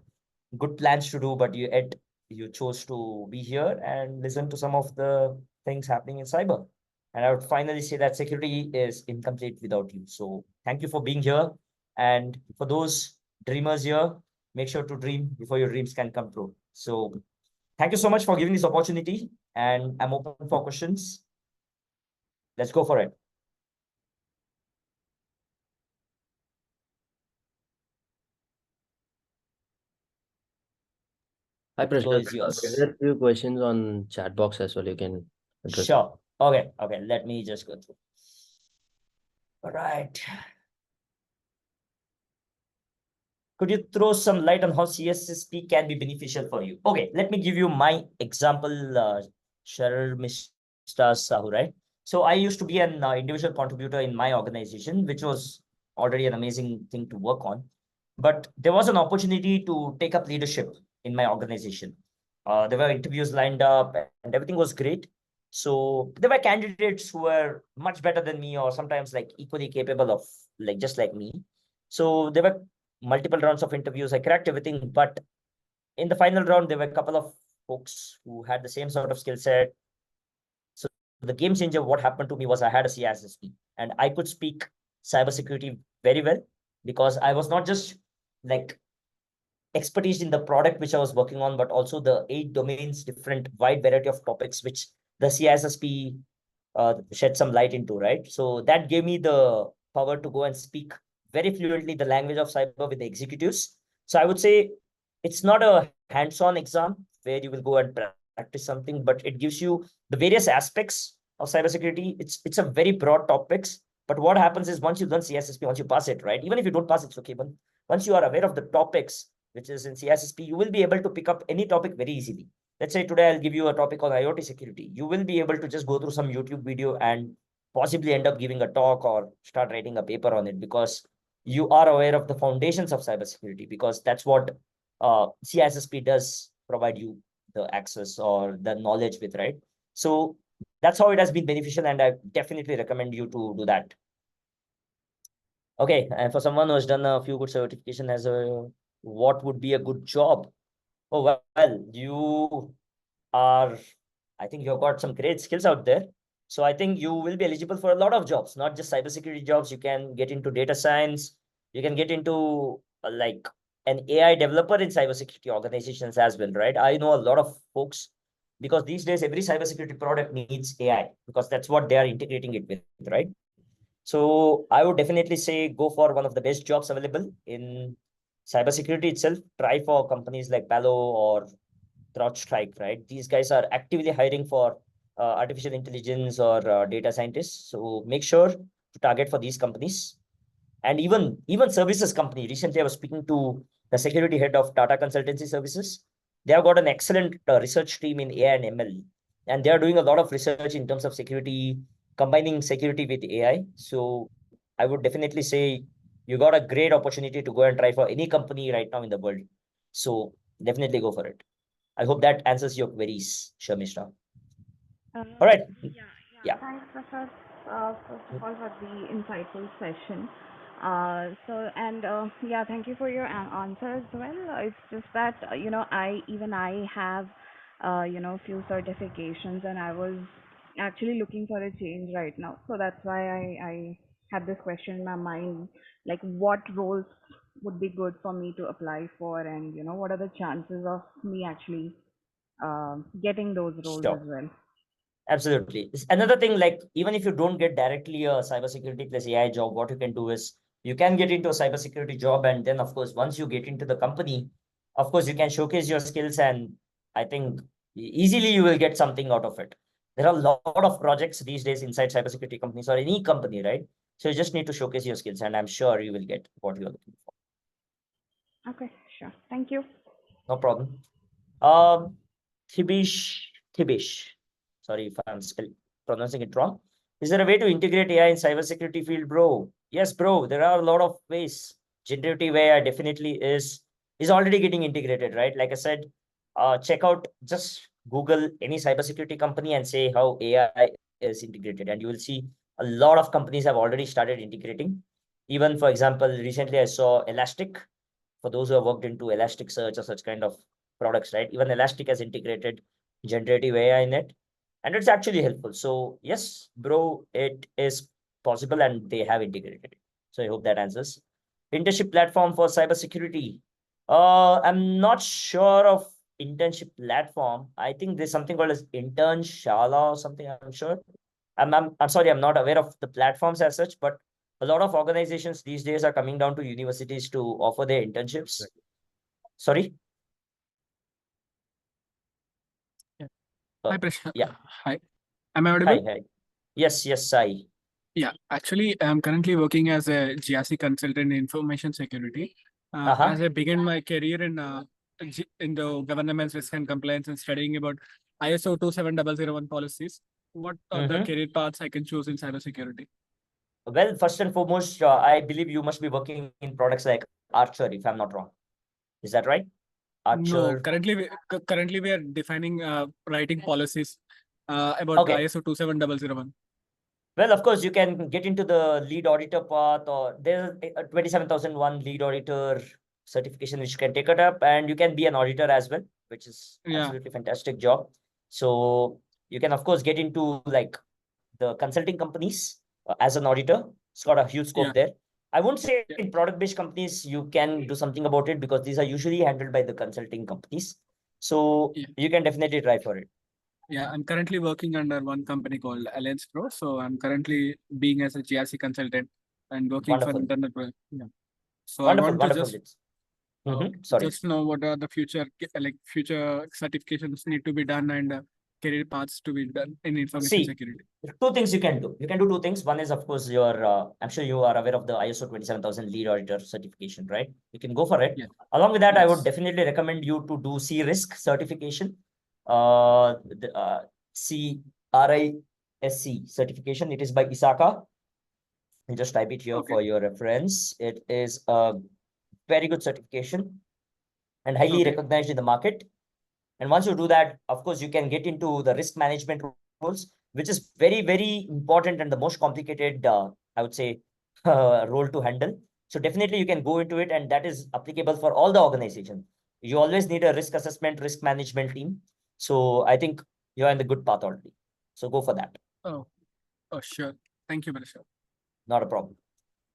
good plans to do, but you chose to be here and listen to some of the things happening in cyber. And I would finally say that security is incomplete without you. So thank you for being here. And for those dreamers here, make sure to dream before your dreams can come true. So thank you so much for giving this opportunity. And I'm open for questions. Let's go for it. Hi, The floor Prashasth. is There yours. are a few questions on chat box as well. You can address. Sure. Okay. Okay. Let me just go through. All right. Could you throw some light on how CSSP can be beneficial for you? Okay, let me give you my example, Mr. Sahu, right? So I used to be an individual contributor in my organization, which was already an amazing thing to work on. But there was an opportunity to take up leadership in my organization. There were interviews lined up and everything was great. So there were candidates who were much better than me or sometimes like equally capable of like just like me. So there were multiple rounds of interviews. I cracked everything, but in the final round, there were a couple of folks who had the same sort of skill set. So the game changer, what happened to me was I had a CISSP and I could speak cybersecurity very well, because I was not just like expertise in the product which I was working on, but also the 8 domains, different wide variety of topics which the CISSP shed some light into, right? So that gave me the power to go and speak very fluently the language of cyber with the executives. So I would say it's not a hands-on exam where you will go and practice something, but it gives you the various aspects of cybersecurity. It's a very broad topics. But what happens is once you learn CSSP, once you pass it, right? Even if you don't pass, it's okay. But once you are aware of the topics, which is in CSSP, you will be able to pick up any topic very easily. Let's say today I'll give you a topic on IoT security. You will be able to just go through some YouTube video and possibly end up giving a talk or start writing a paper on it, because you are aware of the foundations of cybersecurity, because that's what CISSP does provide you the access or the knowledge with, right? So that's how it has been beneficial, and I definitely recommend you to do that. Okay, and for someone who has done a few good certification as a, what would be a good job? Oh, well, you are, I think you've got some great skills out there. So I think you will be eligible for a lot of jobs, not just cybersecurity jobs. You can get into data science. You can get into like an AI developer in cybersecurity organizations as well, right? I know a lot of folks, because these days every cybersecurity product needs AI, because that's what they are integrating it with, right? So I would definitely say go for one of the best jobs available in cybersecurity itself. Try for companies like Palo or CrowdStrike, right? These guys are actively hiring for artificial intelligence or data scientists. So make sure to target for these companies. And even services company. Recently, I was speaking to the security head of Tata Consultancy Services. They have got an excellent research team in AI and ML, and they are doing a lot of research in terms of security, combining security with AI. So I would definitely say you got a great opportunity to go and try for any company right now in the world. So definitely go for it. I hope that answers your queries, Sharmishra. Uh, All right. yeah. Yeah. Thanks, Prashasth, first of all, for the insightful session. Thank you for your answer as well. It's just that I have few certifications, and I was actually looking for a change right now. So that's why I had this question in my mind, like what roles would be good for me to apply for, and what are the chances of me actually getting those roles as Sure. well. Absolutely. Another thing, like even if you don't get directly a cybersecurity plus AI job, what you can do is you can get into a cybersecurity job, and then of course, once you get into the company, of course, you can showcase your skills, and I think easily you will get something out of it. There are a lot of projects these days inside cybersecurity companies or any company, right? So you just need to showcase your skills, and I'm sure you will get what you're looking for. Okay, sure. Thank you. No problem. Um, Thibish. Sorry if I'm pronouncing it wrong. Is there a way to integrate AI in cybersecurity field, bro? Yes, bro. There are a lot of ways. Generative AI definitely is already getting integrated, right? Like I said, check out, just Google any cybersecurity company and say how AI is integrated, and you will see a lot of companies have already started integrating. Even for example, recently I saw Elastic. For those who have worked into Elasticsearch or such kind of products, right? Even Elastic has integrated generative AI in it, and it's actually helpful. So yes, bro, it is possible, and they have integrated it. So I hope that answers. Internship platform for cybersecurity. I'm not sure of internship platform. I think there's something called as Intern Shala or something. I'm sure. I'm sorry, I'm not aware of the platforms as such, but a lot of organizations these days are coming down to universities to offer their internships. Right. Sorry. Yeah. Uh, Hi, Prashasth. yeah. Hi. Am I Hi. audible? Hi. Yes. I. Yeah. Actually, I'm currently working as a GRC consultant in information security. As I began my career in the governance risk and compliance and studying about ISO 27001 policies, what are the career paths I can choose in cybersecurity? Well, first and foremost, I believe you must be working in products like Archer, if I'm not wrong. Is that right? No, Archer. currently we are defining writing policies about the Okay. ISO 27001. Well, of course, you can get into the lead auditor path, or there's a 27,001 lead auditor certification which you can take it up, and you can be an auditor as well, which is Yeah. absolutely fantastic job. So you can, of course, get into like the consulting companies as an auditor. It's got a huge scope Yeah. there. I won't say Yeah. in product-based companies you can do something about it, because these are usually handled by the consulting companies. So Yeah. you can definitely try for it. Yeah, I'm currently working under one company called Alliance Pro. So I'm currently being as a GRC consultant and working for Wonderful. internet. Yeah. So I Wonderful. want to Wonderful. Sorry. just know what are the future certifications need to be done and career paths to be done in information See, security. two things you can do. You can do two things. One is, of course, your, I'm sure you are aware of the ISO 27000 lead auditor certification, right? You can go for it. Yeah. Along with that, I would Yes. definitely recommend you to do C-Risk certification. CRISC certification. It is by ISACA. I'll just type it here Okay. for your reference. It is a very good certification and highly Okay. recognized in the market. And once you do that, of course, you can get into the risk management roles, which is very, very important and the most complicated, I would say, role to handle. So definitely you can go into it, and that is applicable for all the organizations. You always need a risk assessment, risk management team. So I think you're in the good path already. So go for that. Oh, sure. Thank you, Prashasth. Not a problem.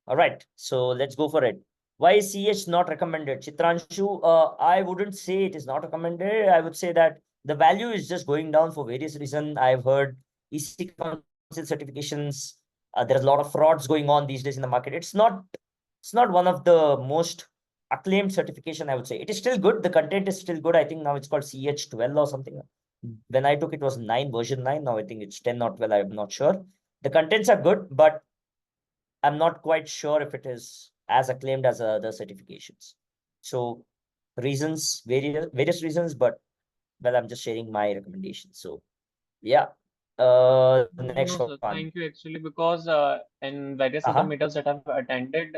All right, so let's go for it. Why is CH not recommended? Chitranshu, I wouldn't say it is not recommended. I would say that the value is just going down for various reasons. I've heard EC Council certifications. There's a lot of frauds going on these days in the market. It's not one of the most acclaimed certification, I would say. It is still good. The content is still good. I think now it's called CH12 or something. When I took it was 9, version 9. Now I think it's 10 or 12. I'm not sure. The contents are good, but I'm not quite sure if it is as acclaimed as other certifications. So various reasons, but well, I'm just sharing my recommendations. So yeah. The next No, sir. one. Thank you actually, because in various other Uh-huh. meetups that I've attended,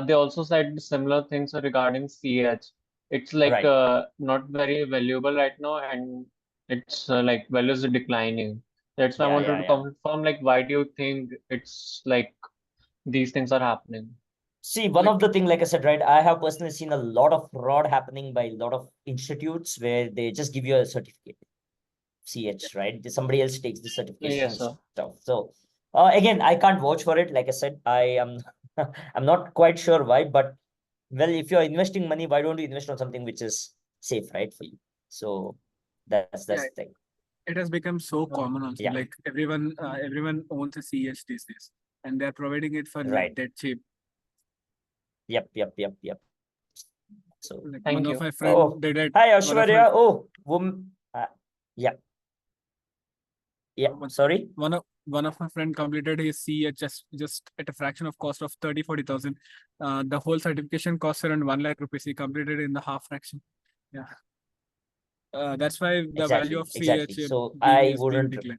they also said similar things regarding CH. It's like Right. not very valuable right now, and it's like values are declining. That's why I wanted to Yeah. confirm, like, why do you think it's like these things are happening? See, one of the thing, like I said, right, I have personally seen a lot of fraud happening by a lot of institutes where they just give you a certificate, CH, right? Somebody else takes the certification Yes, and sir. stuff. So again, I can't vouch for it. Like I said, I am I'm not quite sure why, but well, if you're investing money, why don't you invest on something which is safe, right, for you? So that's Yeah, the thing. it has become so common also. Yeah. Like everyone owns a CH these days, and they're providing it for like Right. dead cheap. Yep. So Like Thank one of you. my oh, friend did it. hi One of my Ashwarya. Oh, yeah. one Sorry. one of my friend completed his CH just at a fraction of cost of 30,000-40,000. The whole certification costs around 1 lakh rupees. He completed in the half fraction. Yeah. That's why the value of Exactly. CH So being I is being wouldn't.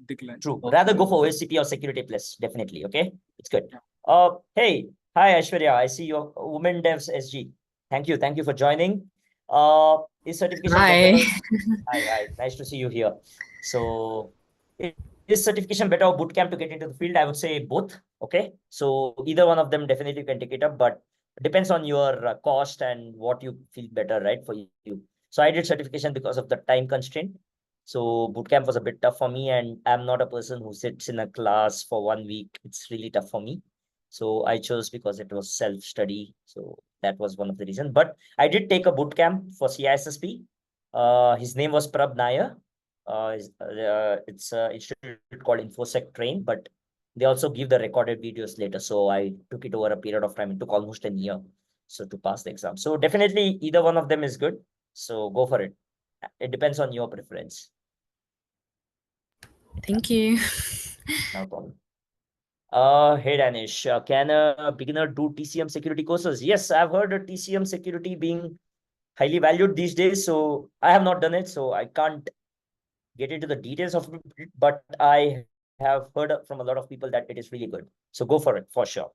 declined. True. Okay. Rather go for OSCP or Security Plus. Definitely. Okay. It's good. Yeah. Hey. Hi, Aishwarya. I see your Women Devs SG. Thank you for joining. Is certification Hi. better? Hi. Nice to see you here. So, is certification better or bootcamp to get into the field? I would say both. Okay. So, either one of them definitely can take it up, but it depends on your cost and what you feel better, right, for you. So, I did certification because of the time constraint. So bootcamp was a bit tough for me, and I'm not a person who sits in a class for 1 week. It's really tough for me. So I chose because it was self-study. So that was one of the reasons. But I did take a bootcamp for CISSP. His name was Prab Nair. It's an institute called InfoSec Train, but they also give the recorded videos later. So I took it over a period of time. It took almost a year so to pass the exam. So definitely either one of them is good. So go for it. It depends on your preference. Thank you. No problem. Hey Danish, can a beginner do TCM security courses? Yes, I've heard of TCM security being highly valued these days. So I have not done it, so I can't get into the details of it, but I have heard from a lot of people that it is really good. So go for it for sure.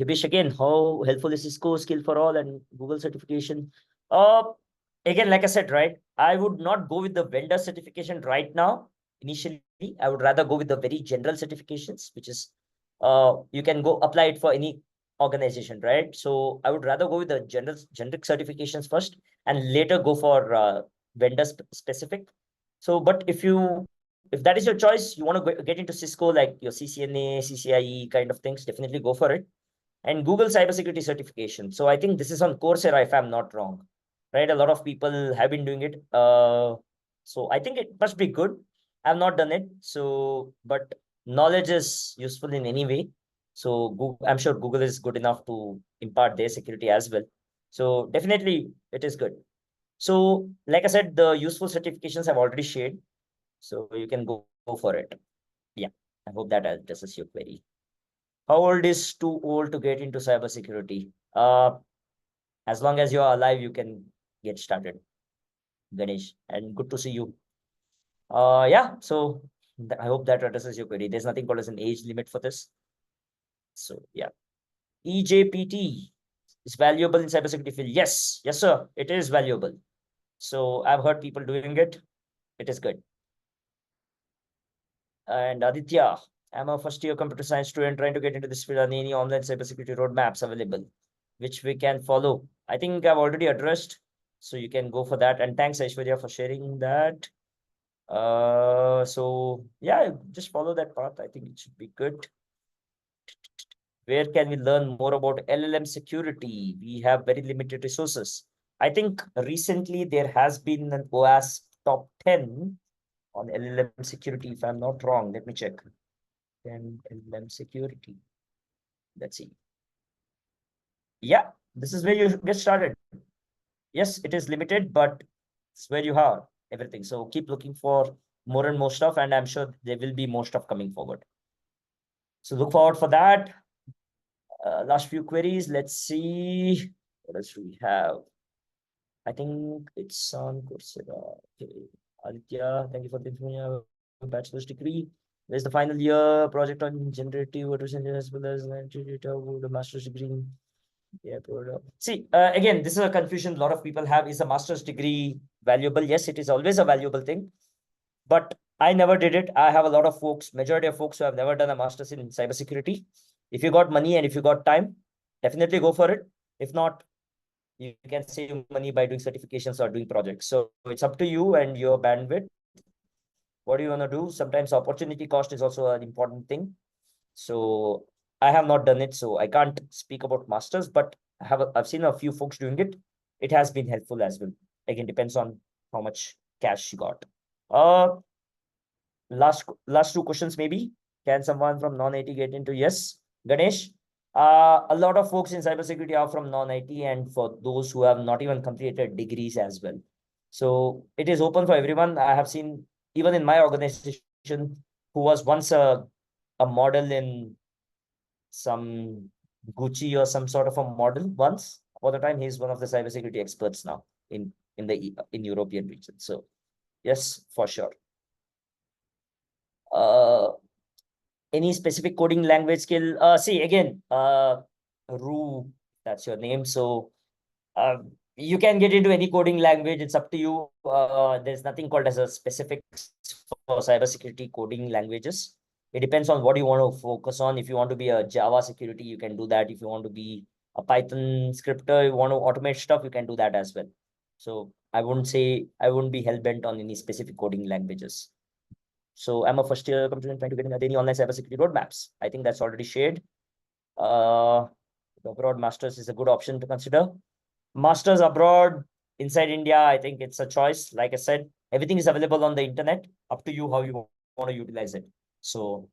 Dipesh, again, how helpful is Cisco skill for all and Google certification? Again, like I said, right, I would not go with the vendor certification right now. Initially, I would rather go with the very general certifications, which is you can go apply it for any organization, right? So I would rather go with the generic certifications first and later go for vendor specific. So, but if that is your choice, you want to get into Cisco, like your CCNA, CCIE kind of things, definitely go for it. And Google cybersecurity certification. So I think this is on Coursera, if I'm not wrong, right? A lot of people have been doing it. So I think it must be good. I've not done it. So, but knowledge is useful in any way. So Google, I'm sure Google is good enough to impart their security as well. So definitely it is good. So like I said, the useful certifications I've already shared. So you can go for it. Yeah, I hope that addresses your query. How old is too old to get into cybersecurity? As long as you're alive, you can get started, Ganesh. And good to see you. Yeah. So I hope that addresses your query. There's nothing called as an age limit for this. So yeah, EJPT is valuable in cybersecurity field. Yes, sir. It is valuable. So I've heard people doing it. It is good. And Aditya, I'm a first-year computer science student trying to get into this field. Are there any online cybersecurity roadmaps available, which we can follow? I think I've already addressed, so you can go for that. And thanks, Aishwarya, for sharing that. So yeah, just follow that path. I think it should be good. Where can we learn more about LLM security? We have very limited resources. I think recently there has been an OAS top 10 on LLM security, if I'm not wrong. Let me check. Then LLM security. Let's see. Yeah, this is where you get started. Yes, it is limited, but it's where you have everything. So keep looking for more and more stuff, and I'm sure there will be more stuff coming forward. So look forward for that. Last few queries. Let's see. What else do we have? I think it's on Coursera. Okay. Aditya, thank you for the information. Bachelor's degree. There's the final year project on generative artificial as well as the master's degree. Yeah, see, again, this is a confusion a lot of people have. Is a master's degree valuable? Yes, it is always a valuable thing. But I never did it. I have a lot of folks, majority of folks who have never done a master's in cybersecurity. If you got money and if you got time, definitely go for it. If not, you can save money by doing certifications or doing projects. So it's up to you and your bandwidth. What do you want to do? Sometimes opportunity cost is also an important thing. So I have not done it, so I can't speak about masters, but I've seen a few folks doing it. It has been helpful as well. Again, depends on how much cash you got. Last two questions maybe. Can someone from non-IT get into? Yes, Ganesh. A lot of folks in cybersecurity are from non-IT, and for those who have not even completed degrees as well. So it is open for everyone. I have seen even in my organization who was once a model in some Gucci or some sort of a model once. For the time, he's one of the cybersecurity experts now in European region. So yes, for sure. Any specific coding language skill? See again, Ru, that's your name. So you can get into any coding language. It's up to you. There's nothing called as a specific for cybersecurity coding languages. It depends on what you want to focus on. If you want to be a Java security, you can do that. If you want to be a Python scripter, you want to automate stuff, you can do that as well. So I wouldn't be hell-bent on any specific coding languages. So I'm a first year computer trying to get into any online cybersecurity roadmaps. I think that's already shared. Abroad masters is a good option to consider. Masters abroad, inside India, I think it's a choice. Like I said, everything is available on the internet. Up to you how you want to utilize it. So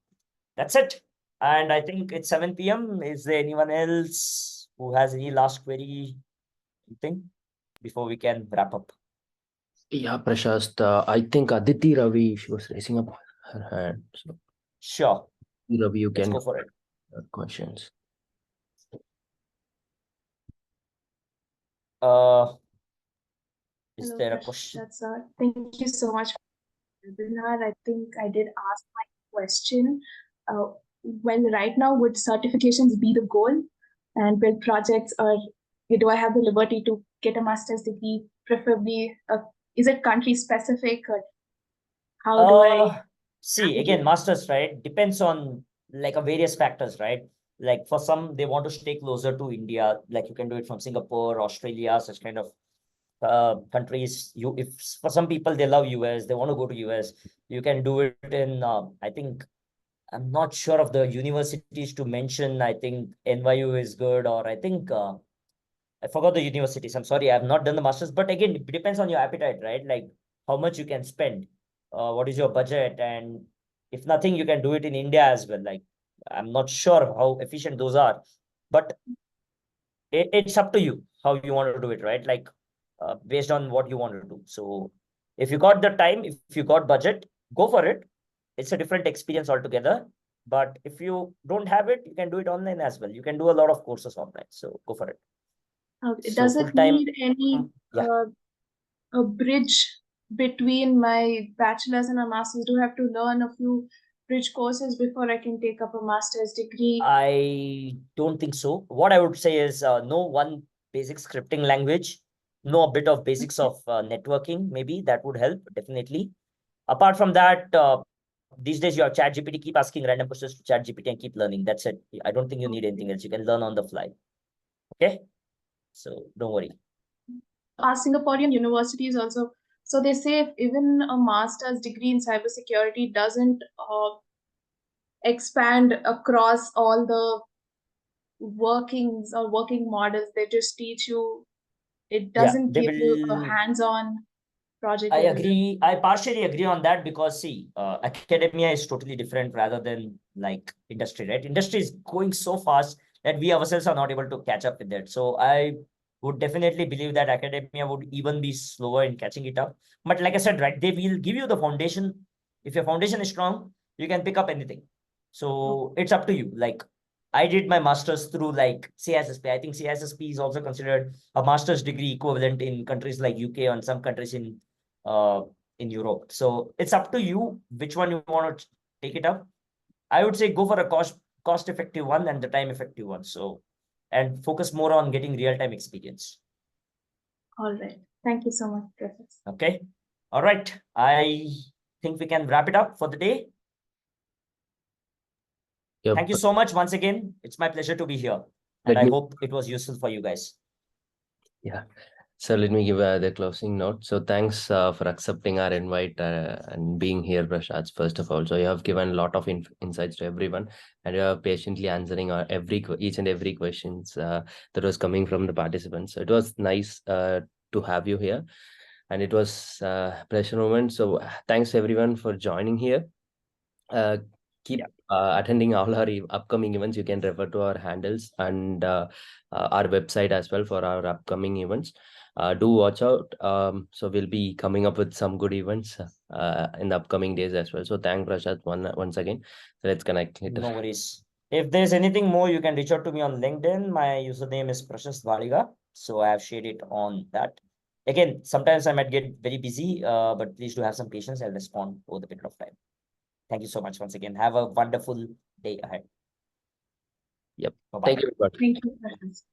that's it. And I think it's 7 p.m. Is there anyone else who has any last query thing before we can wrap up? Yeah, Prashasth, I think Aditi Ravi, she was raising up her hand. So sure. Ravi, you Let's can go for it. Questions. Is Hello, there a question? Thank you so much for the webinar. I think I did ask my question. Well, right now, would certifications be the goal? And build projects, or do I have the liberty to get a master's degree? Preferably, is it country specific, or how do I see again, masters, right? Depends on like a various factors, right? Like for some, they want to stay closer to India. Like you can do it from Singapore, Australia, such kind of countries. If for some people they love US, they want to go to US. You can do it in. I think I'm not sure of the universities to mention. I think NYU is good, or I think I forgot the universities. I'm sorry, I have not done the masters. But again, it depends on your appetite, right? Like how much you can spend, what is your budget, and if nothing, you can do it in India as well. Like I'm not sure how efficient those are, but it's up to you how you want to do it, right? Like based on what you want to do. So if you got the time, if you got budget, go for it. It's a different experience altogether. But if you don't have it, you can do it online as well. You can do a lot of courses online. So go for it. does it need any a bridge between my bachelor's and a master's? Do I have to learn a few bridge courses before I can take up a master's degree? I don't think so. What I would say is know one basic scripting language, know a bit of basics of networking. Maybe that would help definitely. Apart from that, these days you have ChatGPT. Keep asking random questions to ChatGPT and keep learning. That's it. I don't think you need anything else. You can learn on the fly. Okay, so don't worry. Singaporean universities also. So they say if even a master's degree in cybersecurity doesn't expand across all the workings or working models, they just teach you. It doesn't give you a hands-on project. I agree. I partially agree on that because see, academia is totally different rather than like industry, right? Industry is going so fast that we ourselves are not able to catch up with that. So I would definitely believe that academia would even be slower in catching it up. But like I said, right, they will give you the foundation. If your foundation is strong, you can pick up anything. So it's up to you. Like I did my master's through like CISSP. I think CISSP is also considered a master's degree equivalent in countries like UK and some countries in Europe. So it's up to you which one you want to take it up. I would say go for a cost effective one and the time effective one. So and focus more on getting real time experience. All right. Thank you so much, Professor. Okay. All right. I think we can wrap it up for the day. Yep. Thank you so much once again. It's my pleasure to be here. And I hope it was useful for you guys. Yeah. So let me give the closing note. So thanks for accepting our invite and being here, Prashasth, first of all. So you have given a lot of insights to everyone, and you are patiently answering each and every questions that was coming from the participants. So it was nice to have you here, and it was a pleasure moment. So thanks everyone for joining here. Keep attending all our upcoming events. You can refer to our handles and our website as well for our upcoming events. Do watch out. So we'll be coming up with some good events in the upcoming days as well. So thank Prashasth once again. So let's connect later. No worries. If there's anything more, you can reach out to me on LinkedIn. My username is Prashasth Baliga. So I have shared it on that. Again, sometimes I might get very busy, but please do have some patience. I'll respond over the period of time. Thank you so much once again. Have a wonderful day ahead. Yep. Bye-bye. Thank you. Thank you, Prashasth.